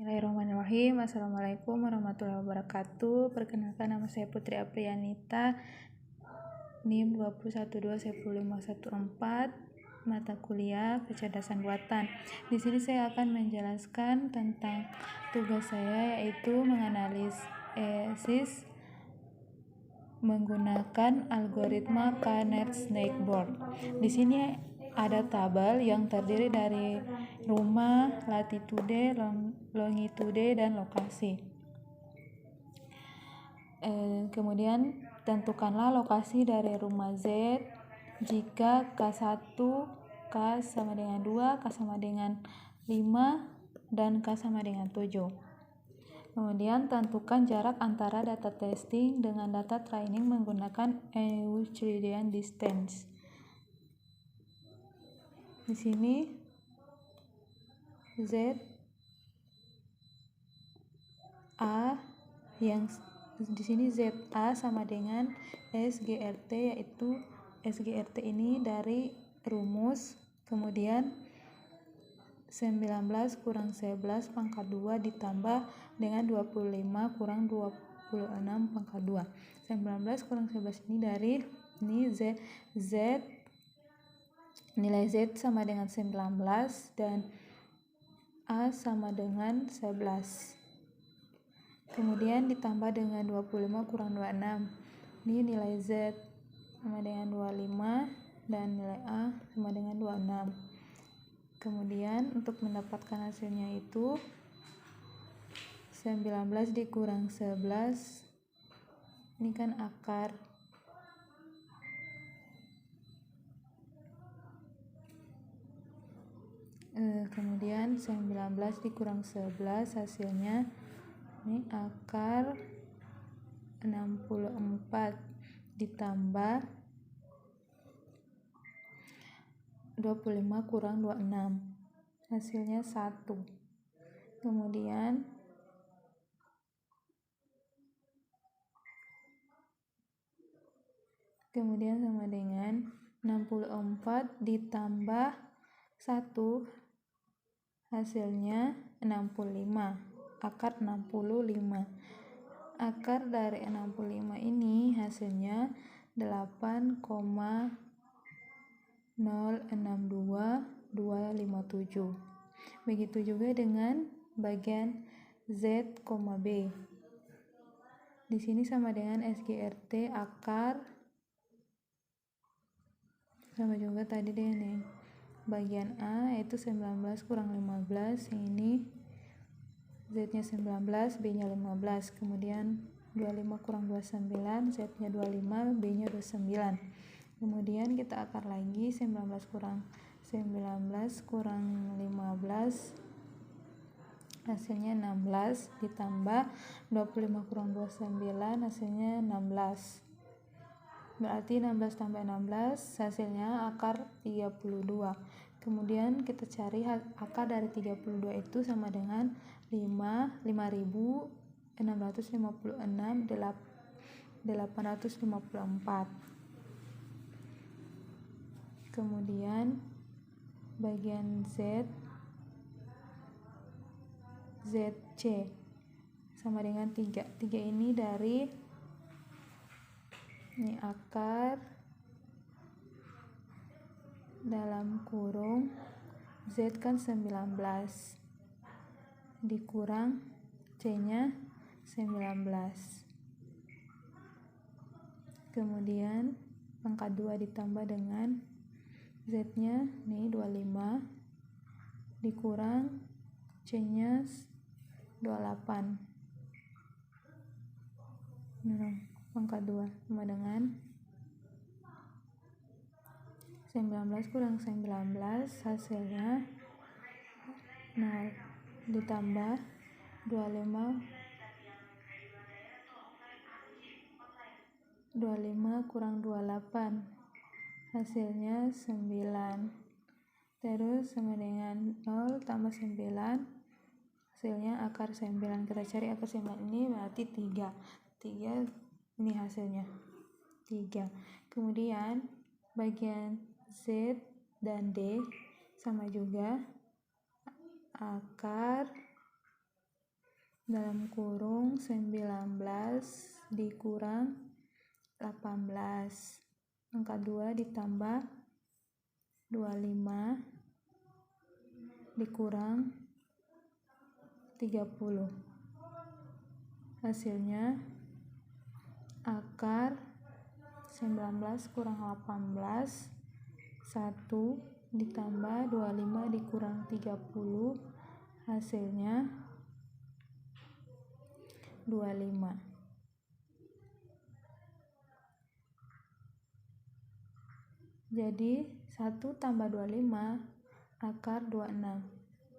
Bismillahirrahmanirrahim. Assalamualaikum warahmatullahi wabarakatuh. Perkenalkan, nama saya Putri Aprianita, NIM 212101514, mata kuliah kecerdasan buatan. Di sini saya akan menjelaskan tentang tugas saya, yaitu menganalisis menggunakan algoritma K-NET-Snakeboard. Di sini ada tabel yang terdiri dari rumah, latitude, longitude, dan lokasi. Kemudian tentukanlah lokasi dari rumah Z jika K1, K sama dengan 2, K sama dengan 5, dan K sama dengan 7. Kemudian tentukan jarak antara data testing dengan data training menggunakan Euclidean distance. Di sini Z A yang di sini ZA sama dengan SGRT, yaitu SGRT ini dari rumus, kemudian 19 kurang 11 pangkat 2 ditambah dengan 25 kurang 26 pangkat 2. 19 kurang 11 ini dari Z nilai Z sama dengan 19 dan A sama dengan 11. Kemudian ditambah dengan 25 kurang 26. Ini nilai Z sama dengan 25 dan nilai A sama dengan 26. Kemudian untuk mendapatkan hasilnya itu 19 dikurang 11, ini kan akar. Kemudian 19 dikurang 11 hasilnya ini akar 64 ditambah 25 kurang 26 hasilnya 1. Kemudian sama dengan 64 ditambah 1 hasilnya 65, akar 65. Akar dari 65 ini hasilnya 8,062257. Begitu juga dengan bagian Z, B. Di sini sama dengan SGRT akar sama juga tadi dengan bagian A, yaitu 19 kurang 15, yang ini Z-nya 19, B-nya 15, kemudian 25 kurang 29, Z-nya 25, B-nya 29. Kemudian kita akar lagi 19 kurang 15 hasilnya 16 ditambah 25 kurang 29 hasilnya 16. Berarti 16 tambah 16 hasilnya akar 32. Kemudian kita cari akar dari 32 itu sama dengan 5.656.854. Kemudian bagian ZC sama dengan 3 ini dari ini akar dalam kurung Z kan 19 dikurang C nya 19, kemudian pangkat 2 ditambah dengan Z nya nih 25 dikurang C nya 28 pangkat 2 sama dengan 19 kurang 19 hasilnya 0 ditambah 25 kurang 28 hasilnya 9, terus sama dengan 0 tambah 9 hasilnya akar 9. Kita cari akar 9 ini berarti 3 ini hasilnya 3. Kemudian bagian Z dan D sama juga akar dalam kurung 19 dikurang 18, angka 2 ditambah 25 dikurang 30. Hasilnya akar 19 kurang 18, 1 ditambah 25 dikurang 30, hasilnya 25. Jadi 1 tambah 25 akar 26.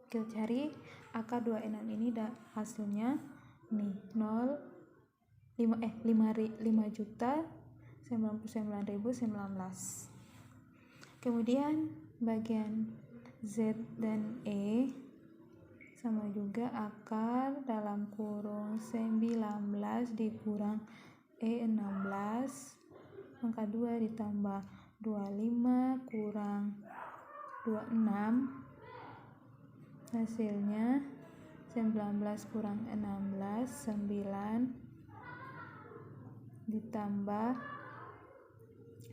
Kita cari akar 26 ini hasilnya nih 5.099.019. Kemudian bagian Z dan E sama juga akar dalam kurung 19 dikurang E16, angka 2 ditambah 25 kurang 26, hasilnya 19 kurang 16, 9 ditambah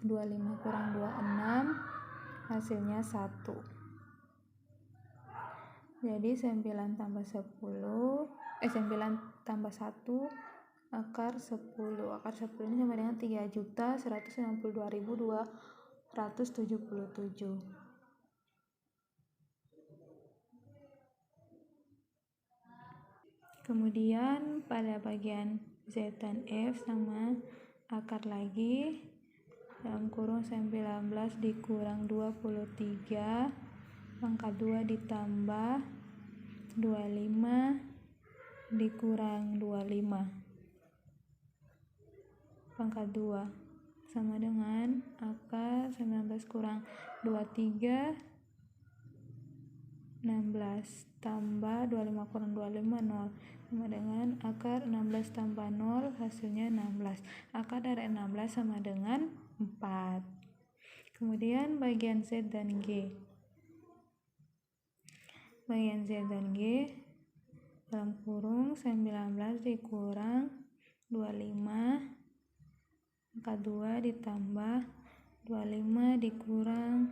25 kurang 26, hasilnya 1. Jadi 9 tambah 9 tambah 1 akar 10. Akar 10 ini sama dengan 3.162.277. Kemudian pada bagian Z dan F sama akar lagi, dalam kurung 19 dikurang 23, angka 2 ditambah 25 dikurang 25, angka 2 sama dengan akar 19 kurang 23, 16 tambah 25 kurang 25, 0, sama dengan akar 16 tambah 0, hasilnya 16. Akar dari 16 sama dengan 4. Kemudian bagian Z dan G. Bagian Z dan G, dalam kurung 19 dikurang 25, angka 2 ditambah 25 dikurang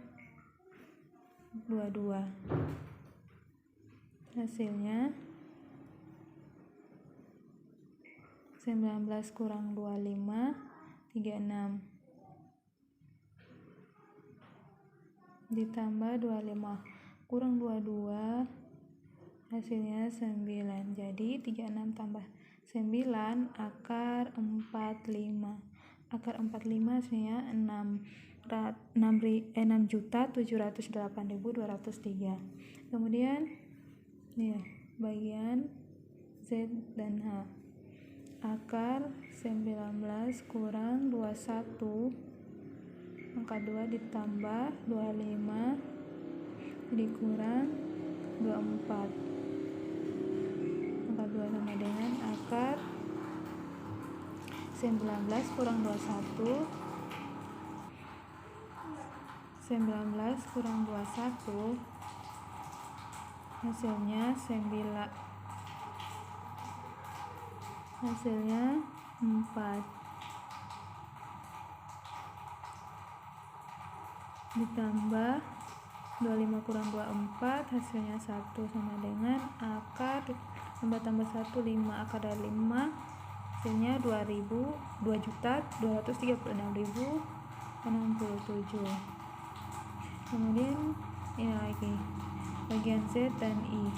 22, hasilnya 19 kurang 25, 36 ditambah 25 kurang 22, hasilnya 9. Jadi 36 tambah 9 akar 45. Akar 45 hasilnya 6.708.203. Kemudian nih bagian Z dan H. Akar 19 kurang 21, angka 2 ditambah 25 dikurang 24, angka 2 sama dengan akar 19 kurang 21, 19 kurang 21, hasilnya 9, hasilnya 4, ditambah 25 kurang 24, hasilnya 1, sama dengan akar 5 tambah 1, 5, akar dari 5, hasilnya 2.236.067. Kemudian ini lagi bagian Z dan I,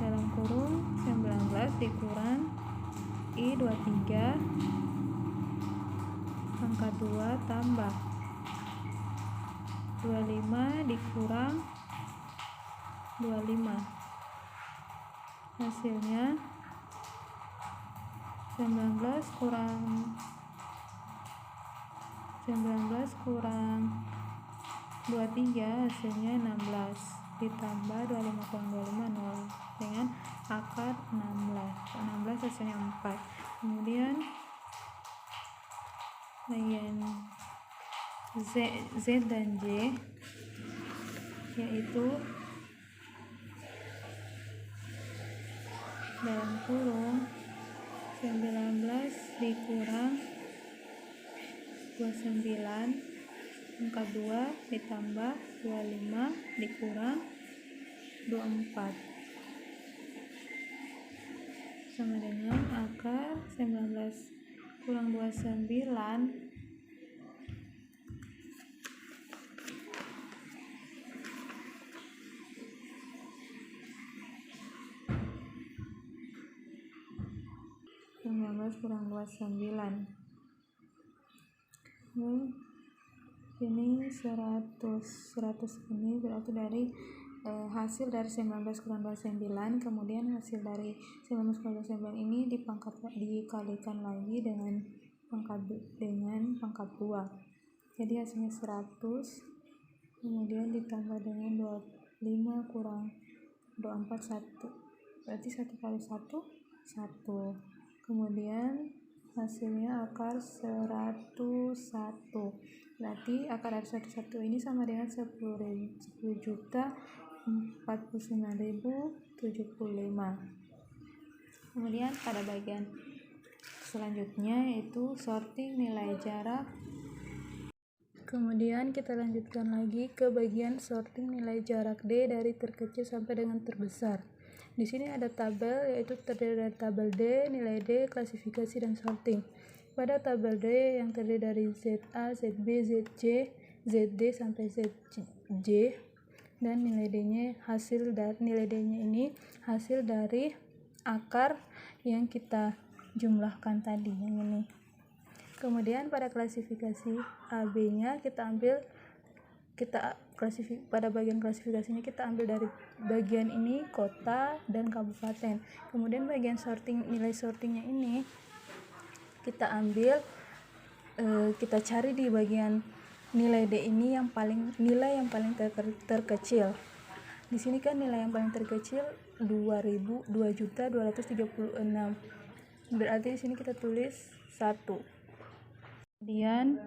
dalam kurung 19 dikurang I 23, angka 2 tambah 25 dikurang 25, hasilnya 19 kurang 23, hasilnya 16, ditambah 25 kurang 25, 0, dengan akar 16 hasilnya 4. Kemudian bagian Z dan J, yaitu dalam kurung 19 dikurang 29 angka 2 ditambah 25 dikurang 24 sama dengan akar 19 kurang 29 kurang 29. Ini 100 ini berarti dari hasil dari 19 kurang 29, kemudian hasil dari 19 kurang 29 ini dikalikan lagi dengan pangkat 2. Jadi hasilnya 100, kemudian ditambah dengan 25 kurang 24 1. Berarti 1 kali 1 1. Kemudian hasilnya akar 101. Berarti akar dari 101 ini sama dengan 10.049.075. Kemudian pada bagian selanjutnya yaitu sorting nilai jarak. Kemudian kita lanjutkan lagi ke bagian sorting nilai jarak D dari terkecil sampai dengan terbesar. Di sini ada tabel, yaitu terdiri dari tabel D, nilai D, klasifikasi, dan sorting. Pada tabel D yang terdiri dari ZA, ZB, ZC, ZD sampai ZJ, dan nilai D-nya ini hasil dari akar yang kita jumlahkan tadi, yang ini. Kemudian pada klasifikasi AB-nya pada bagian klasifikasinya kita ambil dari bagian ini kota dan kabupaten. Kemudian bagian nilai sortingnya ini kita ambil, kita cari di bagian nilai D ini nilai yang paling terkecil. Di sini kan nilai yang paling terkecil 2.236. Berarti di sini kita tulis 1. Kemudian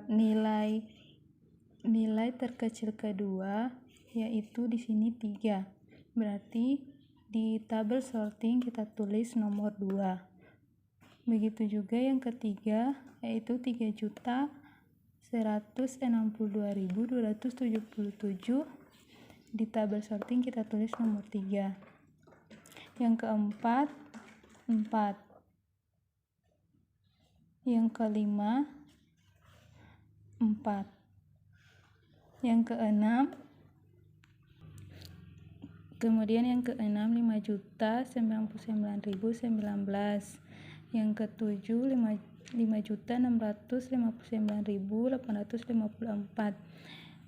nilai terkecil kedua yaitu di sini 3. Berarti di tabel sorting kita tulis nomor 2. Begitu juga yang ketiga yaitu 3.162.277. Di tabel sorting kita tulis nomor 3. Yang keempat 4. Yang kelima 4. Yang keenam, kemudian yang keenam 5.099.019. Yang ketujuh 5.659.854.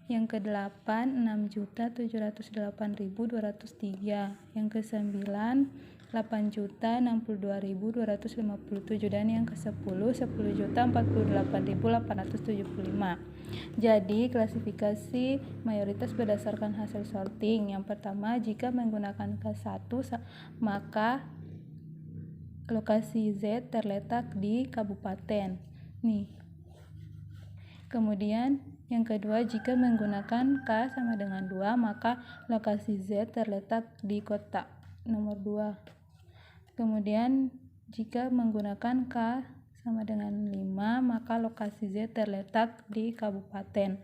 Yang kedelapan 6.708.203. Yang kesembilan 8.062.257. dan yang ke-10 10.048.875. Jadi klasifikasi mayoritas berdasarkan hasil sorting. Yang pertama, jika menggunakan K1 maka lokasi Z terletak di kabupaten. Nih. Kemudian yang kedua, jika menggunakan K sama dengan 2 maka lokasi Z terletak di kota. Nomor 2. Kemudian jika menggunakan K sama dengan 5 maka lokasi Z terletak di kabupaten.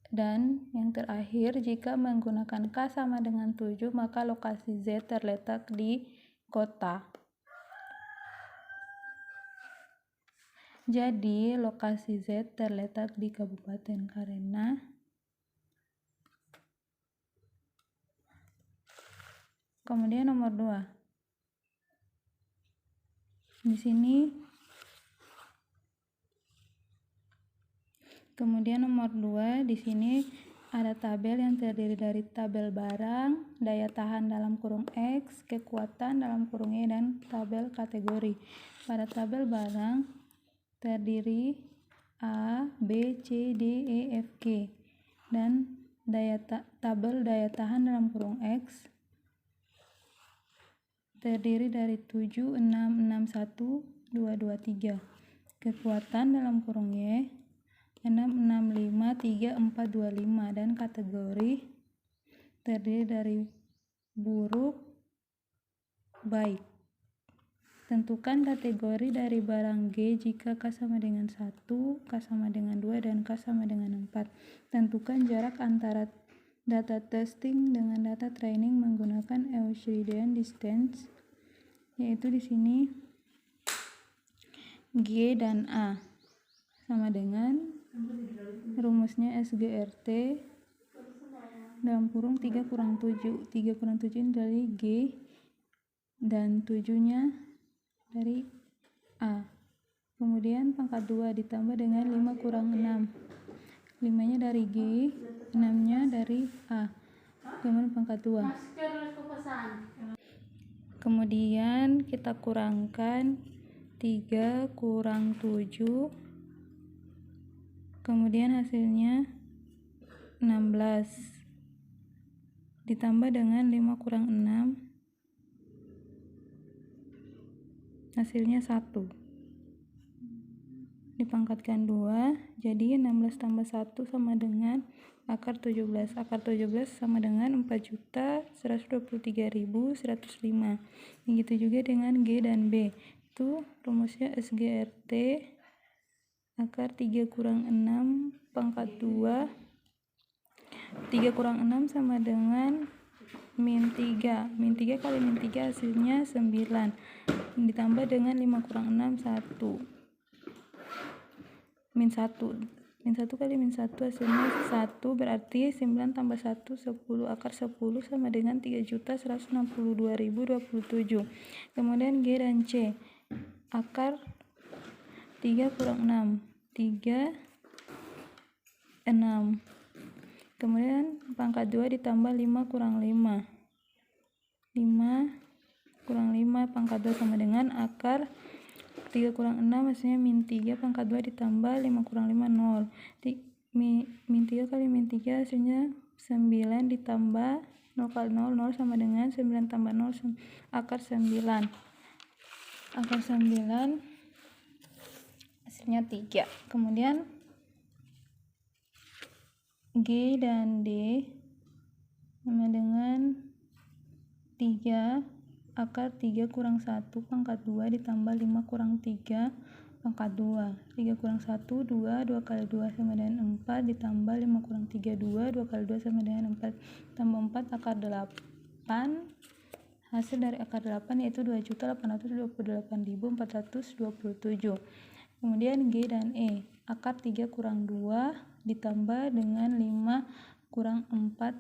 Dan yang terakhir, jika menggunakan K sama dengan 7 maka lokasi Z terletak di kota. Jadi lokasi Z terletak di kabupaten karena kemudian nomor 2. Di sini kemudian nomor 2 di sini ada tabel yang terdiri dari tabel barang, daya tahan dalam kurung X, kekuatan dalam kurung Y, dan tabel kategori. Pada tabel barang terdiri A, B, C, D, E, F, G, dan tabel daya tahan dalam kurung X terdiri dari 7, 6, 6, 1, 2, 2, 3. Kekuatan dalam kurung Y 6, 6, 5, 3, 4, 2, 5. Dan kategori terdiri dari buruk, baik. Tentukan kategori dari barang G jika K sama dengan 1, K sama dengan 2, dan K sama dengan 4. Tentukan jarak antara data testing dengan data training menggunakan Euclidean distance, yaitu di sini G dan A sama dengan rumusnya SGRT dalam kurung 3 kurang 7. 3 kurang 7 ini dari G dan 7-nya dari A. Kemudian pangkat 2 ditambah dengan 5 kurang 6. 5-nya dari G, 6-nya dari A. Kemudian pangkat 2. Kemudian kita kurangkan 3 kurang 7. Kemudian hasilnya 16. Ditambah dengan 5 kurang 6. Hasilnya 1. Dipangkatkan 2, jadi 16 tambah 1 sama dengan akar 17. Akar 17 sama dengan 4.123.105. Begitu juga dengan G dan B. Itu rumusnya SGRT akar 3 kurang 6 pangkat 2. 3 kurang 6 sama dengan min 3. Min 3 kali min 3 hasilnya 9. Ditambah dengan 5 kurang 6, 1. Min 1. Min 1 kali min 1 hasilnya 1, berarti 9 tambah 1, 10. Akar 10 sama dengan 3.162.027. Kemudian G dan C. Akar 3 kurang 6. 3, 6. Kemudian pangkat 2 ditambah 5 kurang 5. 5 kurang 5 pangkat 2 sama dengan akar 3 kurang 6 hasilnya min 3 pangkat 2 ditambah 5 kurang 5, 0. Min 3 kali min 3 hasilnya 9 ditambah 0 kali 0, 0 sama dengan 9 tambah 0, akar 9. Akar 9 hasilnya 3. Kemudian G dan D sama dengan 3 akar 3 kurang 1 pangkat 2 ditambah 5 kurang 3 pangkat 2. 3 kurang 1, 2. 2 kali 2 sama dengan 4 ditambah 5 kurang 3, 2. 2 kali 2 sama dengan 4 tambah 4 akar 8. Hasil dari akar 8 yaitu 2.828.427. Kemudian G dan E. Akar 3 kurang 2 ditambah dengan 5 kurang 4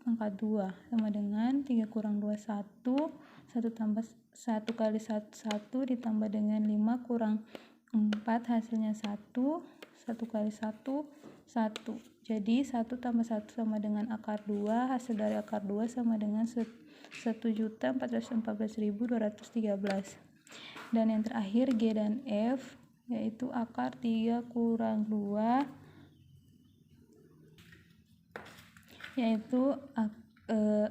pangkat 2 sama dengan 3 kurang 2, 1. 1 tambah 1 kali 1, 1 ditambah dengan 5 kurang 4 hasilnya 1. 1 kali 1, 1. Jadi 1 tambah 1 sama dengan akar 2. Hasil dari akar 2 sama dengan 1.414.213. Dan yang terakhir G dan F, yaitu akar 3 kurang 2, yaitu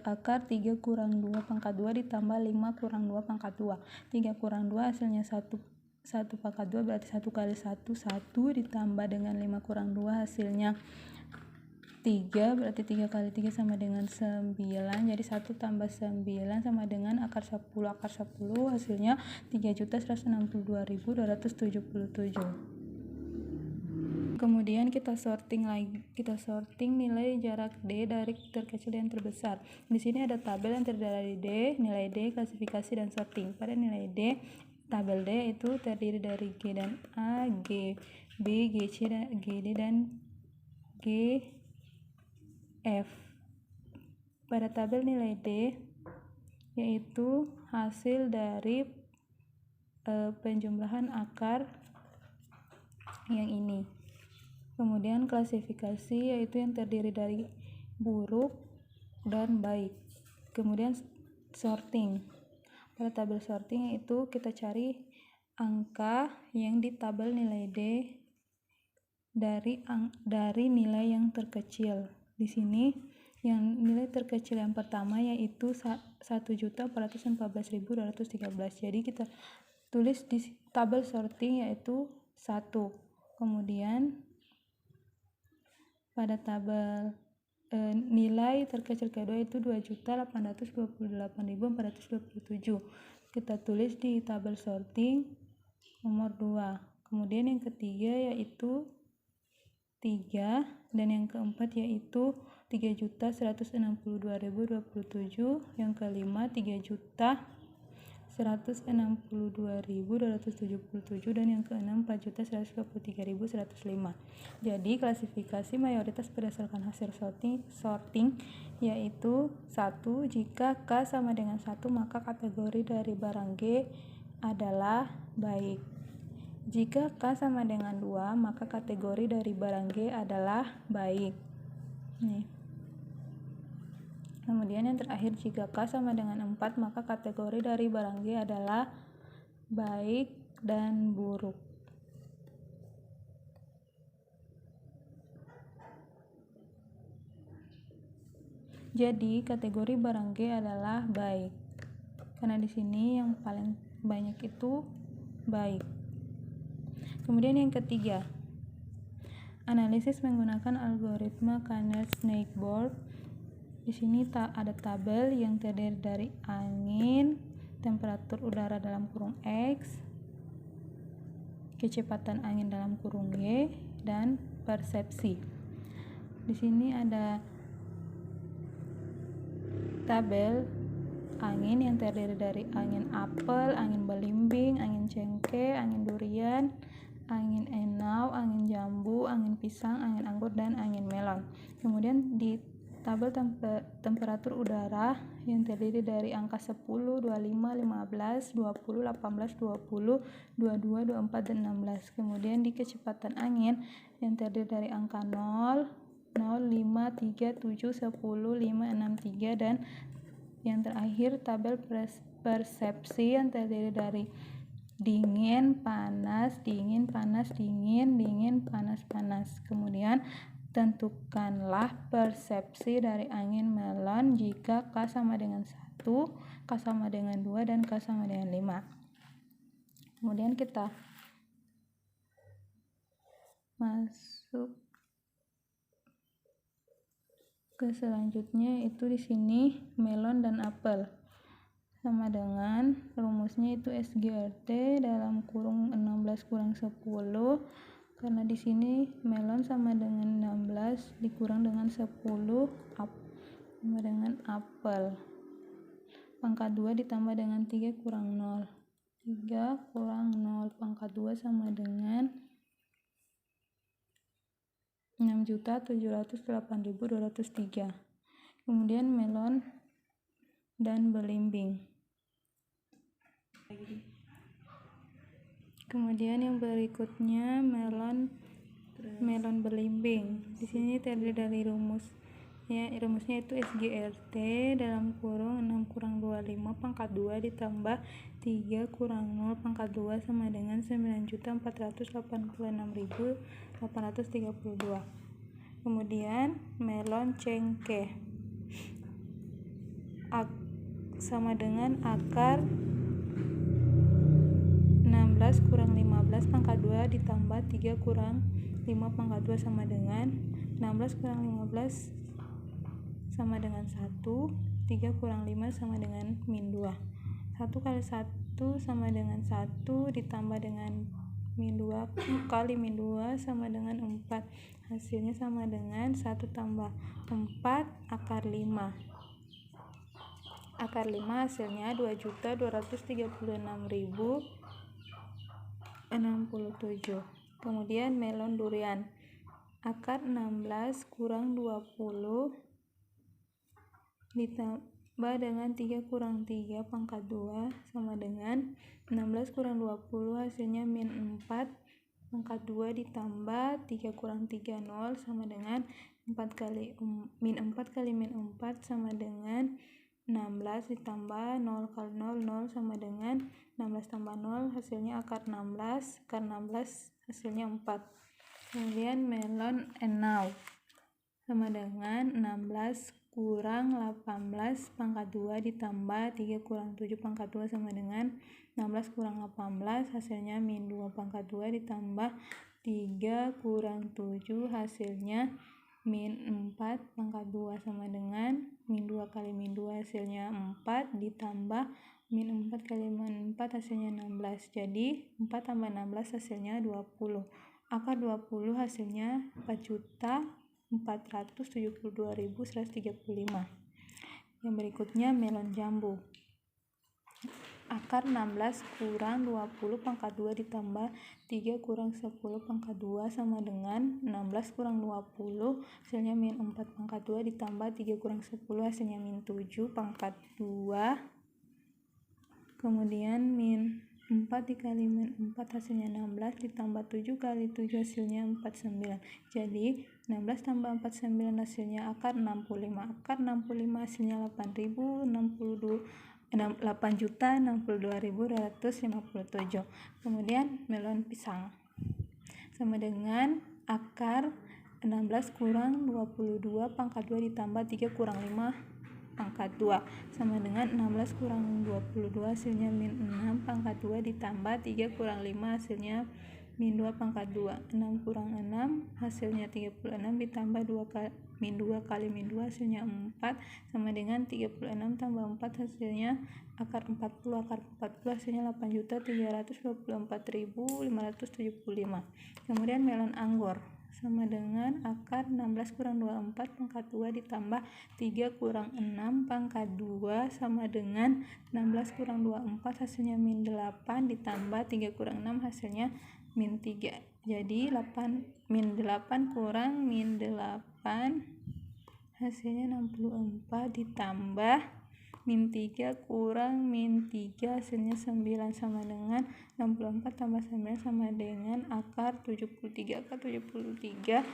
akar 3 kurang 2 pangkat 2 ditambah 5 kurang 2 pangkat 2. 3 kurang 2 hasilnya 1 pangkat 2, berarti 1 kali 1, 1 ditambah dengan 5 kurang 2 hasilnya 3, berarti 3 kali 3 sama dengan 9. Jadi 1 tambah 9 sama dengan akar 10. Akar 10 hasilnya 3.162.277. Kemudian kita sorting nilai jarak D dari terkecil dan terbesar. Di sini ada tabel yang terdiri dari D, nilai D, klasifikasi, dan sorting. Pada nilai D, tabel D itu terdiri dari G dan A, G, B, G, C, G, D, dan G, F. Pada tabel nilai D, yaitu hasil dari penjumlahan akar yang ini. Kemudian klasifikasi yaitu yang terdiri dari buruk dan baik. Kemudian sorting. Pada tabel sorting yaitu kita cari angka yang di tabel nilai D dari nilai yang terkecil. Di sini yang nilai terkecil yang pertama yaitu 1.414.213. Jadi kita tulis di tabel sorting yaitu 1. Kemudian pada tabel nilai terkecil kedua itu 2.828.427. Kita tulis di tabel sorting nomor 2. Kemudian yang ketiga yaitu 3 dan yang keempat yaitu 3.162.027, yang kelima 3.162.277 dan yang keenam 4.123.105. Jadi klasifikasi mayoritas berdasarkan hasil sorting yaitu 1. Jika K sama dengan 1 maka kategori dari barang G adalah baik. Jika K sama dengan 2 maka kategori dari barang G adalah baik. Nih. Kemudian yang terakhir, jika K sama dengan 4 maka kategori dari barang G adalah baik dan buruk. Jadi kategori barang G adalah baik. Karena di sini yang paling banyak itu baik. Kemudian yang ketiga, analisis menggunakan algoritma Kanner-Snaibourg. Di sini ada tabel yang terdiri dari angin, temperatur udara dalam kurung X, kecepatan angin dalam kurung Y, dan persepsi. Di sini ada tabel angin yang terdiri dari angin apel, angin belimbing, angin cengkeh, angin durian, angin enau, angin jambu, angin pisang, angin anggur, dan angin melon. Kemudian di tabel temperatur udara yang terdiri dari angka 10, 25, 15, 20, 18, 20, 22, 24, dan 16. Kemudian di kecepatan angin yang terdiri dari angka 0, 0, 5, 3, 7, 10, 5, 6, 3, dan yang terakhir tabel persepsi yang terdiri dari dingin, panas, dingin, panas, dingin, dingin, panas, panas. Kemudian tentukanlah persepsi dari angin melon jika K sama dengan 1, K sama dengan 2, dan K sama dengan 5. Kemudian kita masuk ke selanjutnya, itu di sini melon dan apel. Sama dengan rumusnya itu SGRT dalam kurung 16 kurang 10. Karena di sini melon sama dengan 16 dikurang dengan 10 sama dengan apel. Pangkat 2 ditambah dengan 3 kurang 0. 3 kurang 0 pangkat 2 sama dengan 6.708.203. Kemudian melon dan belimbing. Kemudian yang berikutnya melon belimbing. Di sini terdiri dari rumusnya itu SGRT dalam kurung 6 kurang 25 pangkat 2 ditambah 3 kurang 0 pangkat 2 sama dengan 9.486.832. Kemudian melon cengkeh sama dengan akar 16 kurang 15 pangkat 2 ditambah 3 kurang 5 pangkat 2 sama dengan 16 kurang 15 sama dengan 1, 3 kurang 5 sama dengan min 2. 1 kali 1 sama dengan 1 ditambah dengan min 2 kali min 2 sama dengan 4. Hasilnya sama dengan 1 tambah 4 akar 5. Akar 5 hasilnya 2.236.067. Kemudian melon durian. Akar 16 kurang 20 ditambah dengan 3 kurang 3 pangkat 2 sama dengan 16 kurang 20 hasilnya min 4 pangkat 2 ditambah 3 kurang 3 0 sama dengan 4 kali min 4 kali min 4 sama dengan 16 ditambah 0 kali 0 0 sama dengan 16 tambah 0 hasilnya akar 16 hasilnya 4. Kemudian melon enau sama dengan 16 kurang 18 pangkat 2 ditambah 3 kurang 7 pangkat 2 sama dengan 16 kurang 18 hasilnya min 2 pangkat 2 ditambah 3 kurang 7 hasilnya min 4 pangkat 2 sama dengan min 2 kali min 2 hasilnya 4 ditambah min 4 kali min 4 hasilnya 16. Jadi 4 tambah 16 hasilnya 20. Akar 20 hasilnya 4.472.135. Yang berikutnya melon jambu. Akar 16 kurang 20 pangkat 2 ditambah 3 kurang 10 pangkat 2 sama dengan 16 kurang 20 hasilnya min 4 pangkat 2 ditambah 3 kurang 10 hasilnya min 7 pangkat 2. Kemudian min 4 dikali min 4 hasilnya 16 ditambah 7 kali 7 hasilnya 49. Jadi 16 tambah 49 hasilnya akar 65. Akar 65 hasilnya 8.062.257. Kemudian melon pisang sama dengan akar 16 kurang 22 pangkat 2 ditambah 3 kurang 5 pangkat 2 sama dengan 16 kurang 22 hasilnya min 6 pangkat 2 ditambah 3 kurang 5 hasilnya min 2 pangkat 2. 6 kurang 6 hasilnya 36 ditambah min 2 kali min 2 hasilnya 4 sama dengan 36 tambah 4 hasilnya akar 40. Akar 40 hasilnya 8.324.575. Kemudian melon anggur sama dengan akar 16 kurang 24 pangkat 2 ditambah 3 kurang 6 pangkat 2 sama dengan 16 kurang 24 hasilnya min 8 ditambah 3 kurang 6 hasilnya min 3. Jadi min 8 kurang min 8 hasilnya 64 ditambah min 3 kurang min 3 hasilnya 9 sama dengan 64 tambah 9 sama dengan akar 73. Akar 73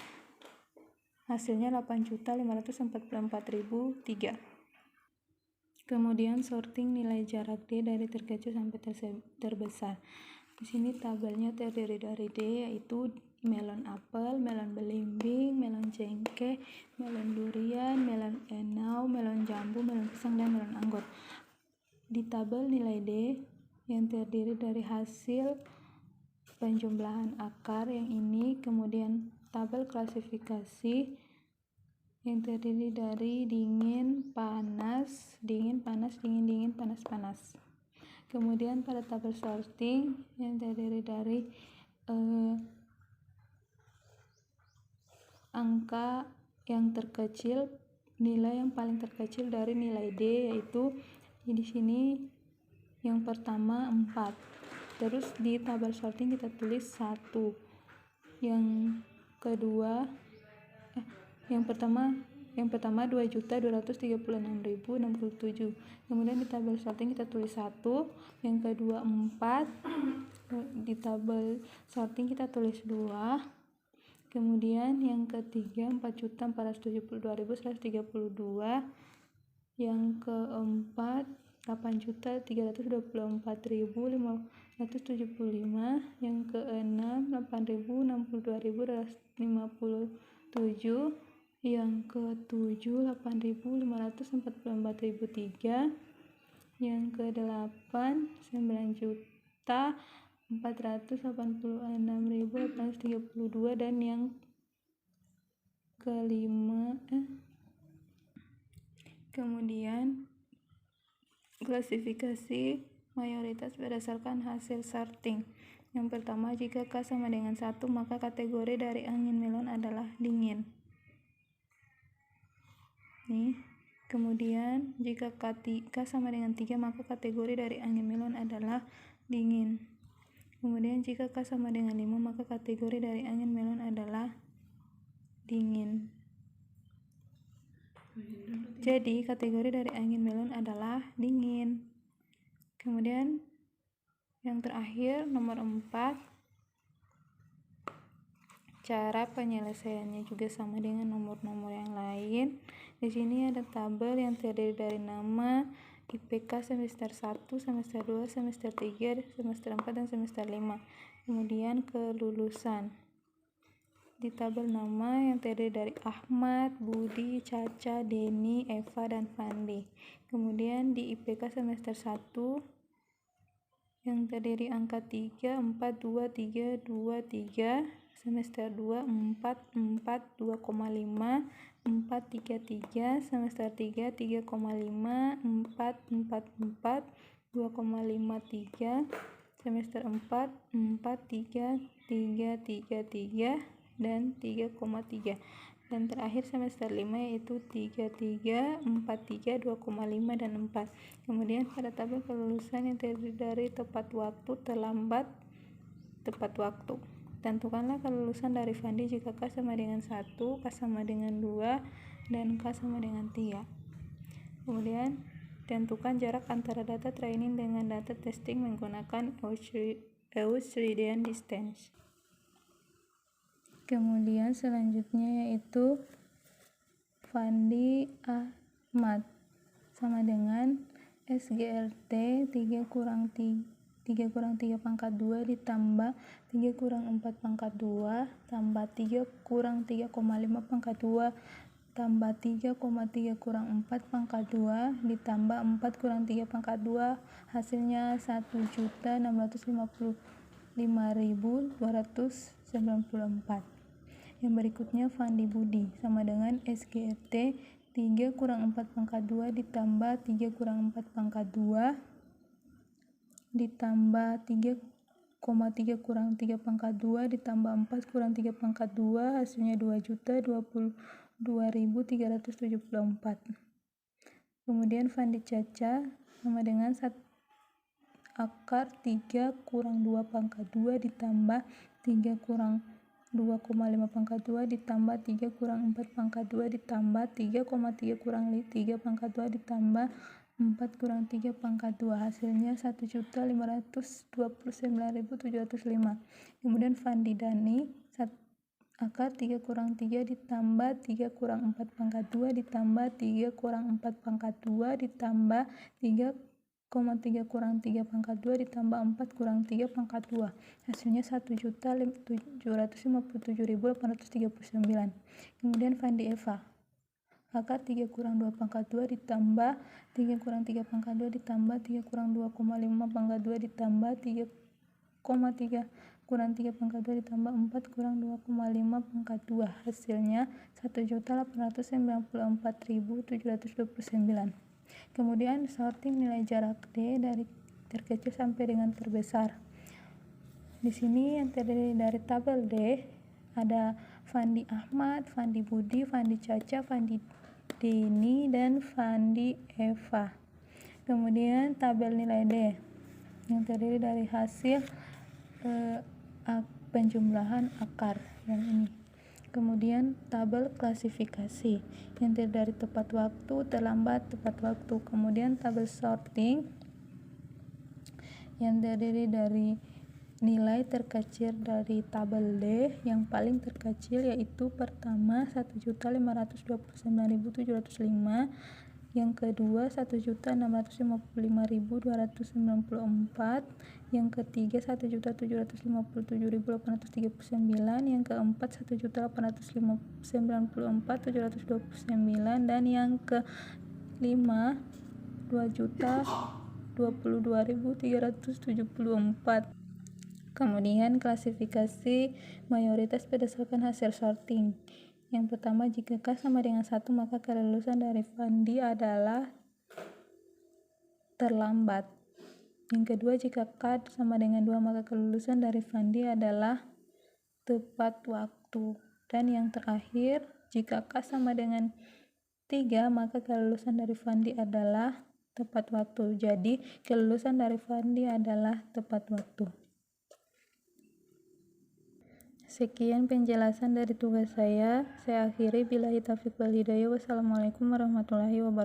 hasilnya 8.544.003. Kemudian sorting nilai jarak D dari terkecil sampai terbesar. Di sini tabelnya terdiri dari D, yaitu melon apel, melon belimbing, melon cengkeh, melon durian, melon enau, melon jambu, melon pisang, dan melon anggur. Di tabel nilai D yang terdiri dari hasil penjumlahan akar yang ini, kemudian tabel klasifikasi yang terdiri dari dingin, panas, dingin, panas, dingin, dingin, panas, panas. Kemudian pada tabel sorting yang terdiri dari angka yang terkecil, nilai yang paling terkecil dari nilai D, yaitu di sini yang pertama 4. Terus di tabel sorting kita tulis 1. Yang kedua yang pertama 2.236.067. Kemudian di tabel sorting kita tulis 1, yang kedua 4, di tabel sorting kita tulis 2, kemudian yang ketiga 4.472.132, yang keempat 8.324.575, yang keenam 8.062.257, yang ketujuh 8.544.003, yang kedelapan 9.486.832, dan yang kelima kemudian klasifikasi mayoritas berdasarkan hasil sorting. Yang pertama, jika K sama dengan 1, maka kategori dari angin melon adalah dingin. Kemudian jika K sama dengan 3, maka kategori dari angin melon adalah dingin. Kemudian jika K sama dengan 5, maka kategori dari angin melon adalah dingin. Jadi kategori dari angin melon adalah dingin. Kemudian yang terakhir nomor 4, cara penyelesaiannya juga sama dengan nomor-nomor yang lain. Di sini ada tabel yang terdiri dari nama, IPK semester 1, semester 2, semester 3, semester 4, dan semester 5. Kemudian kelulusan. Di tabel nama yang terdiri dari Ahmad, Budi, Caca, Denny, Eva, dan Fandi. Kemudian di IPK semester 1 yang terdiri angka 3, 4, 2, 3, 2, 3, semester 2 4, 4, 2,5, 4, 3, 3, semester 3, 3,5, 4, 4, 4, 2,5, 3, semester 4, 4, 3, 3, 3, 3, dan 3,3. Dan terakhir semester 5 yaitu 3, 3, 4, 3, 2,5, dan 4. Kemudian pada tabel kelulusan yang terdiri dari tepat waktu, terlambat, tepat waktu. Tentukanlah kelulusan dari Fandi jika K sama dengan 1, K sama dengan 2, dan K sama dengan 3. Kemudian tentukan jarak antara data training dengan data testing menggunakan Euclidean distance. Kemudian selanjutnya yaitu Fandi Ahmad sama dengan SGRT 3 kurang 3 pangkat 2 ditambah 3 kurang 4 pangkat 2 tambah 3 kurang 3,5 pangkat 2 tambah 3,3 kurang 4 pangkat 2 ditambah 4 kurang 3 pangkat 2, hasilnya 1.655.294. Yang berikutnya Fandi Budi sama dengan SGRT 3 kurang 4 pangkat 2 ditambah 3 kurang 4 pangkat 2 ditambah 3,3 kurang 3 pangkat 2 ditambah 4 kurang 3 pangkat 2, hasilnya 2.022.374. Kemudian Fandi Caca sama dengan akar 3 kurang 2 pangkat 2 ditambah 3 kurang 2,5 pangkat 2 ditambah 3 kurang 4 pangkat 2 ditambah 3,3 kurang 3 pangkat 2 ditambah 4 kurang 3 pangkat 2, hasilnya 1.529.705. Kemudian Fandi Dani akar 3 kurang 3 ditambah 3 kurang 4 pangkat 2 ditambah 3 kurang 4 pangkat 2 ditambah 3,3 kurang 3 pangkat 2 ditambah 4 kurang 3 pangkat 2, hasilnya 1.757.839. Kemudian Fandi Eva akar 3 kurang 2 pangkat 2 ditambah 3 kurang 3 pangkat 2 ditambah 3 kurang 2,5 pangkat 2 ditambah 3,3 kurang 3 pangkat 2 ditambah 4 kurang 2,5 pangkat 2, hasilnya 1.894.729. Kemudian sorting nilai jarak D dari terkecil sampai dengan terbesar. Di sini yang terdiri dari tabel D ada Fandi Ahmad, Fandi Budi, Fandi Caca, Fandi Deni, dan Fandi Eva. Kemudian tabel nilai D yang terdiri dari hasil penjumlahan akar yang ini. Kemudian tabel klasifikasi yang terdiri dari tepat waktu, terlambat, tepat waktu. Kemudian tabel sorting yang terdiri dari nilai terkecil dari tabel D, yang paling terkecil yaitu pertama 1.529.705, yang kedua 1.655.294, yang ketiga 1.757.839, yang keempat 1.894.729, dan yang kelima 2.022.374. Kemudian klasifikasi mayoritas berdasarkan hasil sorting. Yang pertama, jika K sama dengan 1, maka kelulusan dari Fandi adalah terlambat. Yang kedua, jika K sama dengan 2, maka kelulusan dari Fandi adalah tepat waktu. Dan yang terakhir, jika K sama dengan 3, maka kelulusan dari Fandi adalah tepat waktu. Jadi, kelulusan dari Fandi adalah tepat waktu. Sekian penjelasan dari tugas saya akhiri. Billahi taufiq wal hidayah. Wassalamualaikum warahmatullahi wabarakatuh.